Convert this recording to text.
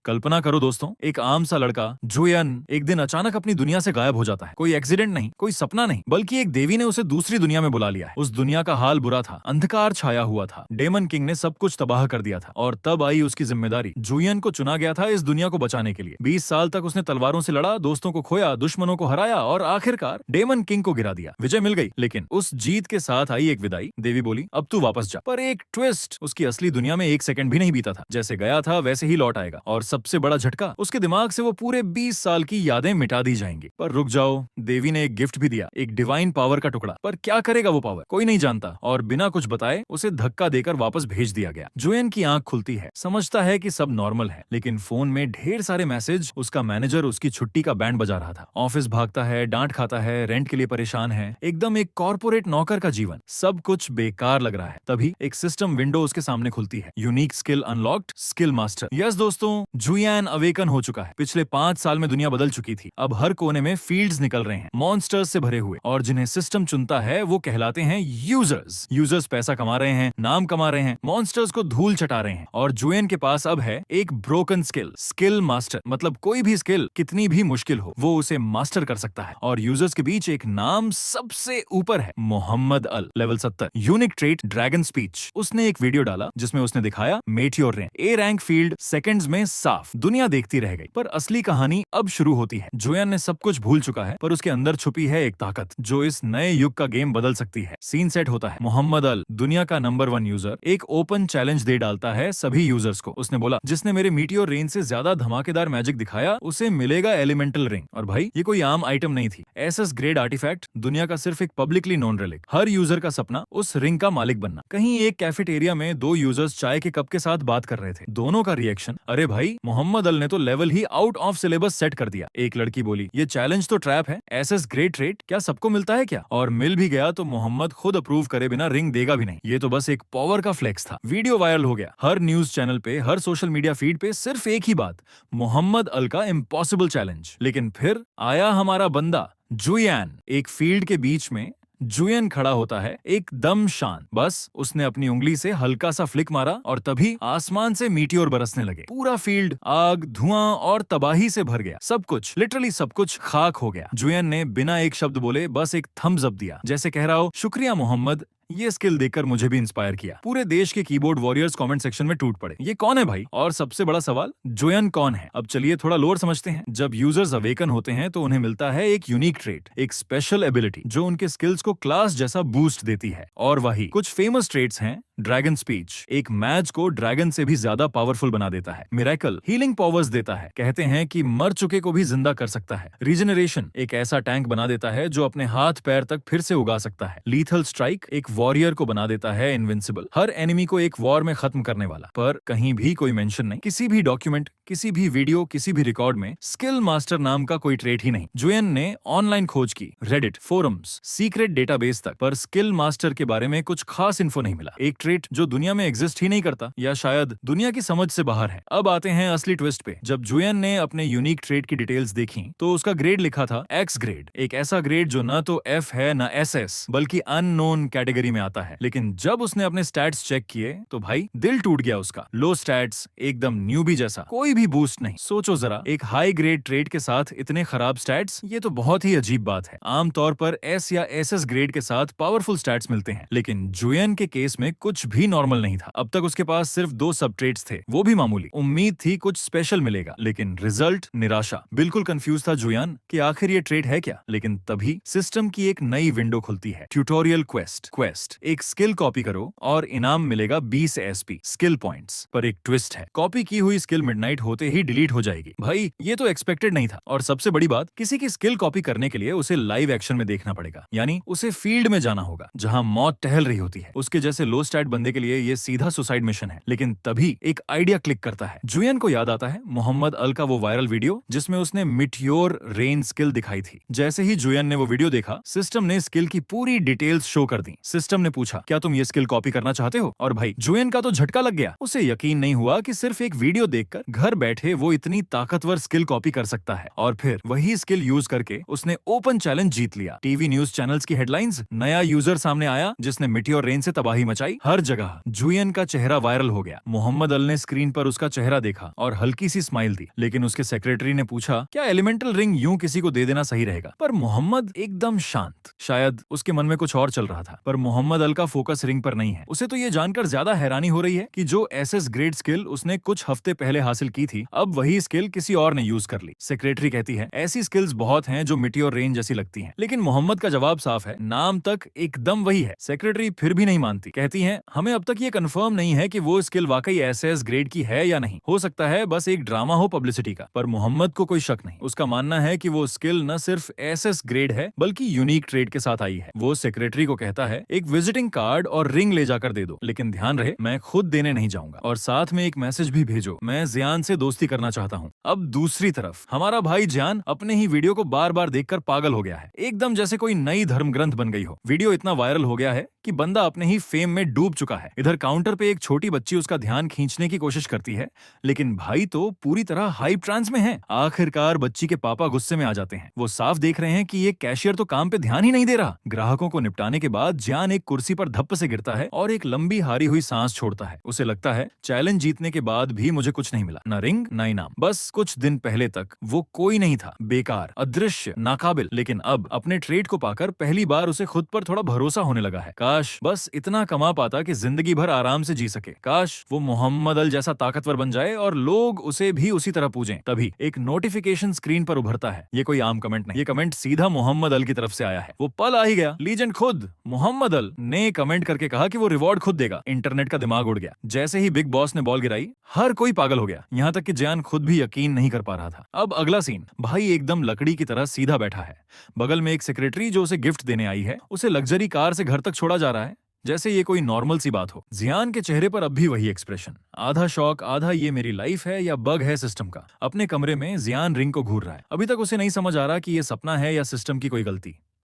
कल्पना करो दोस्तों, एक आम सा लड़का जुयन एक दिन अचानक अपनी दुनिया से गायब हो जाता है। कोई एक्सीडेंट नहीं, कोई सपना नहीं, बल्कि एक देवी ने उसे दूसरी दुनिया में बुला लिया है। उस दुनिया का हाल बुरा था, अंधकार छाया हुआ था, डेमन किंग ने सब कुछ तबाह कर दिया था और तब आई उसकी जिम्मेदारी। जुयन को चुना गया था इस दुनिया को बचाने के लिए। 20 साल तक उसने तलवारों से लड़ा, दोस्तों को खोया, दुश्मनों को हराया और आखिरकार डेमन किंग को गिरा दिया। विजय मिल गई, लेकिन उस जीत के साथ आई एक विदाई। देवी बोली, अब तू वापस जा। पर एक ट्विस्ट, उसकी असली दुनिया में एक सेकंड भी नहीं बीता था। जैसे गया था वैसे ही लौट आएगा और सबसे बड़ा झटका, उसके दिमाग से वो पूरे 20 साल की यादें मिटा दी जाएंगी। पर रुक जाओ, देवी ने एक गिफ्ट भी दिया, एक डिवाइन पावर का टुकड़ा। पर क्या करेगा वो पावर, कोई नहीं जानता और बिना कुछ बताए उसे धक्का देकर वापस भेज दिया गया। जुएन की आंख खुलती है, समझता है कि सब नॉर्मल है, लेकिन फोन में ढेर सारे मैसेज। उसका मैनेजर उसकी छुट्टी का बैंड बजा रहा था। ऑफिस भागता है, डांट खाता है, रेंट के लिए परेशान है, एकदम एक कॉर्पोरेट नौकर का जीवन। सब कुछ बेकार लग रहा है। तभी एक सिस्टम विंडो उसके सामने खुलती है। Unique skill unlocked, skill master. Yes दोस्तों, जुयान अवेकन हो चुका है। पिछले 5 साल में दुनिया बदल चुकी थी। अब हर कोने में फील्ड्स निकल रहे हैं, मॉन्स्टर्स से भरे हुए, और जिन्हें सिस्टम चुनता है वो कहलाते हैं यूजर्स। यूजर्स पैसा कमा रहे हैं, नाम कमा रहे हैं, मॉन्स्टर्स को धूल चटा रहे हैं। और जुएन के पास अब है एक ब्रोकन स्किल, स्किल मास्टर। मतलब कोई भी स्किल कितनी भी मुश्किल हो, वो उसे मास्टर कर सकता है। और यूजर्स के बीच एक नाम सबसे ऊपर है, Mohammed Al, level 70। Unique trait dragon speech. उसने एक वीडियो डाला जिसमें उसने दिखाया meteor rain, a rank field, seconds में साफ। दुनिया देखती रह गई। पर असली कहानी अब शुरू होती है। जुएन ने सब कुछ भूल चुका है, पर उसके अंदर छुपी है एक ताकत जो इस नए युग का गेम बदल सकती है। सीन सेट होता है। मोहम्मद अल, दुनिया का नंबर 1 यूजर, एक ओपन चैलेंज दे डालता है सभी यूजर्स को। उसने बोला, जिसने मेरे मीटियोर रेन से ज्यादा धमाकेदार मैजिक दिखाया उसे मिलेगा एलिमेंटल रिंग। और भाई, ये कोई आम आइटम नहीं थी। एसएस ग्रेड आर्टिफैक्ट, दुनिया का सिर्फ एक पब्लिकली नोन रिलिक। हर यूजर का सपना उस रिंग का मालिक बनना। कहीं एक कैफेटेरिया में 2 यूजर्स चाय के कप के साथ बात कर रहे थे। दोनों का रिएक्शन, अरे भाई, मोहम्मद अल ने तो level he out of syllabus set कर दिया। एक लड़की बोली, ये चैलेंज तो ट्रैप है, एसएस ग्रेड ट्रेड क्या सबको मिलता है क्या? और मिल भी गया तो मोहम्मद खुद अप्रूव करे बिना रिंग देगा भी नहीं। ये तो बस एक पावर का फ्लेक्स था। वीडियो वायरल हो गया, हर न्यूज चैनल पे, हर सोशल मीडिया फीड पे सिर्फ एक ही बात, मोहम्मद अल का इम्पॉसिबल चैलेंज। लेकिन फिर आया हमारा बंदा जुयान। एक फील्ड के बीच में जुयन खड़ा होता है, एकदम शांत। बस उसने अपनी उंगली से हल्का सा फ्लिक मारा और तभी आसमान से मीटियोर बरसने लगे। पूरा फील्ड आग, धुआं और तबाही से भर गया। सब कुछ, लिटरली सब कुछ खाक हो गया। जुयन ने बिना एक शब्द बोले बस एक थम्स अप दिया, जैसे कह रहा हो, शुक्रिया मोहम्मद, ये स्किल देखकर मुझे भी इंस्पायर किया। पूरे देश के कीबोर्ड वॉरियर्स कमेंट सेक्शन में टूट पड़े, ये कौन है भाई? और सबसे बड़ा सवाल, जुयन कौन है? अब चलिए थोड़ा लोअर समझते हैं। जब यूजर्स अवेकन होते हैं तो उन्हें मिलता है एक यूनिक ट्रेट, एक स्पेशल एबिलिटी जो उनके स्किल्स को क्लास जैसा बूस्ट देती है। और वही कुछ फेमस ट्रेट्स हैं। ड्रैगन स्पीच, एक मैच को ड्रैगन से भी ज्यादा पावरफुल बना देता है। मिरेकल, हीलिंग पावर्स देता है, कहते हैं कि मर चुके को भी जिंदा कर सकता है। रीजनरेशन, एक ऐसा टैंक बना देता है जो अपने हाथ पैर तक फिर से उगा सकता है। लीथल स्ट्राइक, एक वॉरियर को बना देता है इनविंसिबल, हर एनिमी को एक वॉर में खत्म करने वाला। पर कहीं भी कोई मेंशन नहीं, किसी भी डॉक्यूमेंट, किसी भी वीडियो, किसी भी रिकॉर्ड में स्किल मास्टर नाम का कोई ट्रेट ही नहीं। जुएन ने ऑनलाइन खोज की, रेडिट, फोरम्स, सीक्रेट डेटाबेस तक, पर स्किल मास्टर के बारे में कुछ खास इन्फो नहीं मिला। एक ट्रेट जो दुनिया में एग्जिस्ट ही नहीं करता, या शायद दुनिया की समझ से बाहर है। अब आते हैं असली ट्विस्ट पे। जब जुएन ने अपने यूनिक ट्रेट की डिटेल्स देखी तो उसका ग्रेड लिखा था एक्स ग्रेड, एक ऐसा ग्रेड जो न तो एफ है न एसएस, बल्कि अननोन कैटेगरी में आता है। लेकिन जब उसने अपने स्टैट्स चेक किए तो भाई दिल टूट गया उसका। लो स्टैट्स, एकदम न्यूबी जैसा, कोई भी बूस्ट नहीं। सोचो जरा, एक हाई ग्रेड ट्रेड के साथ इतने खराब स्टैट्स, ये तो बहुत ही अजीब बात है। आमतौर पर एस या एसएस ग्रेड के साथ पावरफुल स्टैट्स मिलते हैं, लेकिन जुएन के केस में कुछ भी नॉर्मल नहीं था। अब तक उसके पास सिर्फ 2 सब ट्रेड्स थे, वो भी मामूली। उम्मीद थी कुछ स्पेशल मिलेगा, लेकिन रिजल्ट निराशा। बिल्कुल कंफ्यूज था जुयान कि आखिर ये ट्रेड है क्या। लेकिन तभी सिस्टम की एक नई विंडो खुलती है, ट्यूटोरियल क्वेस्ट। एक स्किल कॉपी करो और इनाम मिलेगा 20 एसपी स्किल पॉइंट्स। पर एक ट्विस्ट है, कॉपी की हुई स्किल मिडनाइट होते ही डिलीट हो जाएगी। भाई, ये तो एक्सपेक्टेड नहीं था। और सबसे बड़ी बात, किसी की स्किल कॉपी करने के लिए उसे लाइव एक्शन में देखना पड़ेगा, यानी उसे फील्ड में जाना होगा जहां मौत टहल रही होती है। उसके जैसे लो स्टैट बंदे के लिए ये सीधा सुसाइड मिशन है। लेकिन तभी एक आइडिया क्लिक करता है। जुएन को याद आता है मोहम्मद अल का वो वायरल वीडियो जिसमें उसने मिटियोर रेन स्किल दिखाई थी। जैसे ही जुएन ने वो वीडियो देखा, सिस्टम ने स्किल की पूरी डिटेल्स शो कर दी। सिस्टम ने पूछा, क्या तुम ये स्किल कॉपी करना चाहते हो? और भाई जुएन का तो झटका लग गया। उसे यकीन नहीं हुआ कि सिर्फ एक वीडियो देखकर घर बैठे वो इतनी ताकतवर स्किल कॉपी कर सकता है। और फिर वही स्किल यूज करके उसने ओपन चैलेंज जीत लिया। टीवी न्यूज चैनल्स की हेडलाइंस, नया यूजर सामने आया जिसने मिटियोर रेन से तबाही मचाई। हर जगह जुएन का चेहरा वायरल हो गया। मोहम्मद अल ने स्क्रीन पर उसका चेहरा देखा और हल्की सी स्माइल दी, लेकिन उसके सेक्रेटरी ने पूछा, क्या एलिमेंटल रिंग यूं किसी को दे देना सही रहेगा? पर मोहम्मद एकदम शांत। शायद उसके मन में कुछ और चल रहा था। पर मोहम्मद अल का फोकस रिंग पर नहीं है। उसे तो ये जानकर ज्यादा हैरानी हो रही है कि जो एसएस ग्रेड स्किल उसने कुछ हफ्ते पहले हासिल की थी, अब वही स्किल किसी और ने यूज कर ली। सेक्रेटरी कहती है, ऐसी स्किल्स बहुत हैं जो मिटियोर रेन जैसी लगती हैं। लेकिन मोहम्मद का जवाब साफ है, नाम तक एकदम वही है। सेक्रेटरी फिर भी नहीं मानती। कहती है, हमें अब तक ये कंफर्म नहीं है कि वो स्किल वाकई एसएस ग्रेड की है या नहीं। हो सकता है बस एक ड्रामा हो पब्लिसिटी का। पर मोहम्मद को कोई शक नहीं। उसका मानना है कि वो स्किल न सिर्फ एसएस ग्रेड है बल्कि यूनिक ट्रेड के साथ आई है। वो सेक्रेटरी को कहता है, एक विजिटिंग कार्ड और रिंग ले जाकर दे दो, लेकिन ध्यान रहे मैं खुद देने नहीं जाऊंगा। और साथ में एक मैसेज भी भेजो, मैं जियान से दोस्ती करना चाहता हूँ। अब दूसरी तरफ हमारा भाई जियान अपने ही वीडियो को बार बार देखकर पागल हो गया है, एकदम जैसे कोई नई धर्म ग्रंथ बन गई हो। वीडियो इतना वायरल हो गया है कि बंदा अपने ही फेम में डूब चुका है। इधर काउंटर पे एक छोटी बच्ची उसका ध्यान खींचने की कोशिश करती है, लेकिन भाई तो पूरी तरह हाइप ट्रांस में है। आखिरकार बच्ची के पापा गुस्से में आ जाते हैं। वो साफ देख रहे हैं कि ये कैशियर तो काम पे ध्यान ही नहीं दे रहा। ग्राहकों को निपटाने के बाद जियान एक कुर्सी पर धप्प से गिरता है और एक लंबी हारी हुई सांस छोड़ता है। उसे लगता है, चैलेंज जीतने के बाद भी मुझे कुछ नहीं मिला, न रिंग न इनाम। बस कुछ दिन पहले तक वो कोई नहीं था, बेकार, अदृश्य, नाकाबिल। लेकिन अब अपने ट्रेड को पाकर पहली बार उसे खुद पर थोड़ा भरोसा होने लगा है। काश बस इतना कमा पाता कि जिंदगी भर आराम से जी सके। काश वो मोहम्मद अल जैसा ताकतवर बन जाए और लोग उसे भी उसी तरह पूजें। तभी एक नोटिफिकेशन स्क्रीन पर उभरता है। ये कोई आम कमेंट नहीं, ये कमेंट सीधा मोहम्मद अल की तरफ से आया है। वो पल आ ही गया। लीजेंड खुद मोहम्मद अल ने कमेंट करके कहा कि वो रिवॉर्ड खुद देगा। इंटरनेट का दिमाग उड़ गया। जैसे ही बिग बॉस ने बॉल गिराई, हर कोई पागल हो गया, यहाँ तक कि जियान खुद भी यकीन नहीं कर पा रहा था। अब अगला सीन, भाई एकदम लकड़ी की तरह सीधा बैठा है। बगल में एक सेक्रेटरी जो उसे गिफ्ट देने आई है, उसे लग्जरी कार से घर तक छोड़ा जा रहा है, जैसे ये कोई नॉर्मल सी बात हो। जियान के चेहरे पर अब भी वही एक्सप्रेशन, आधा शौक आधा ये मेरी लाइफ है या बग है सिस्टम का। अपने कमरे में जियान रिंग को घूर रहा है। अभी तक उसे नहीं समझ आ रहा कि ये सपना है या सिस्टम की कोई गलती।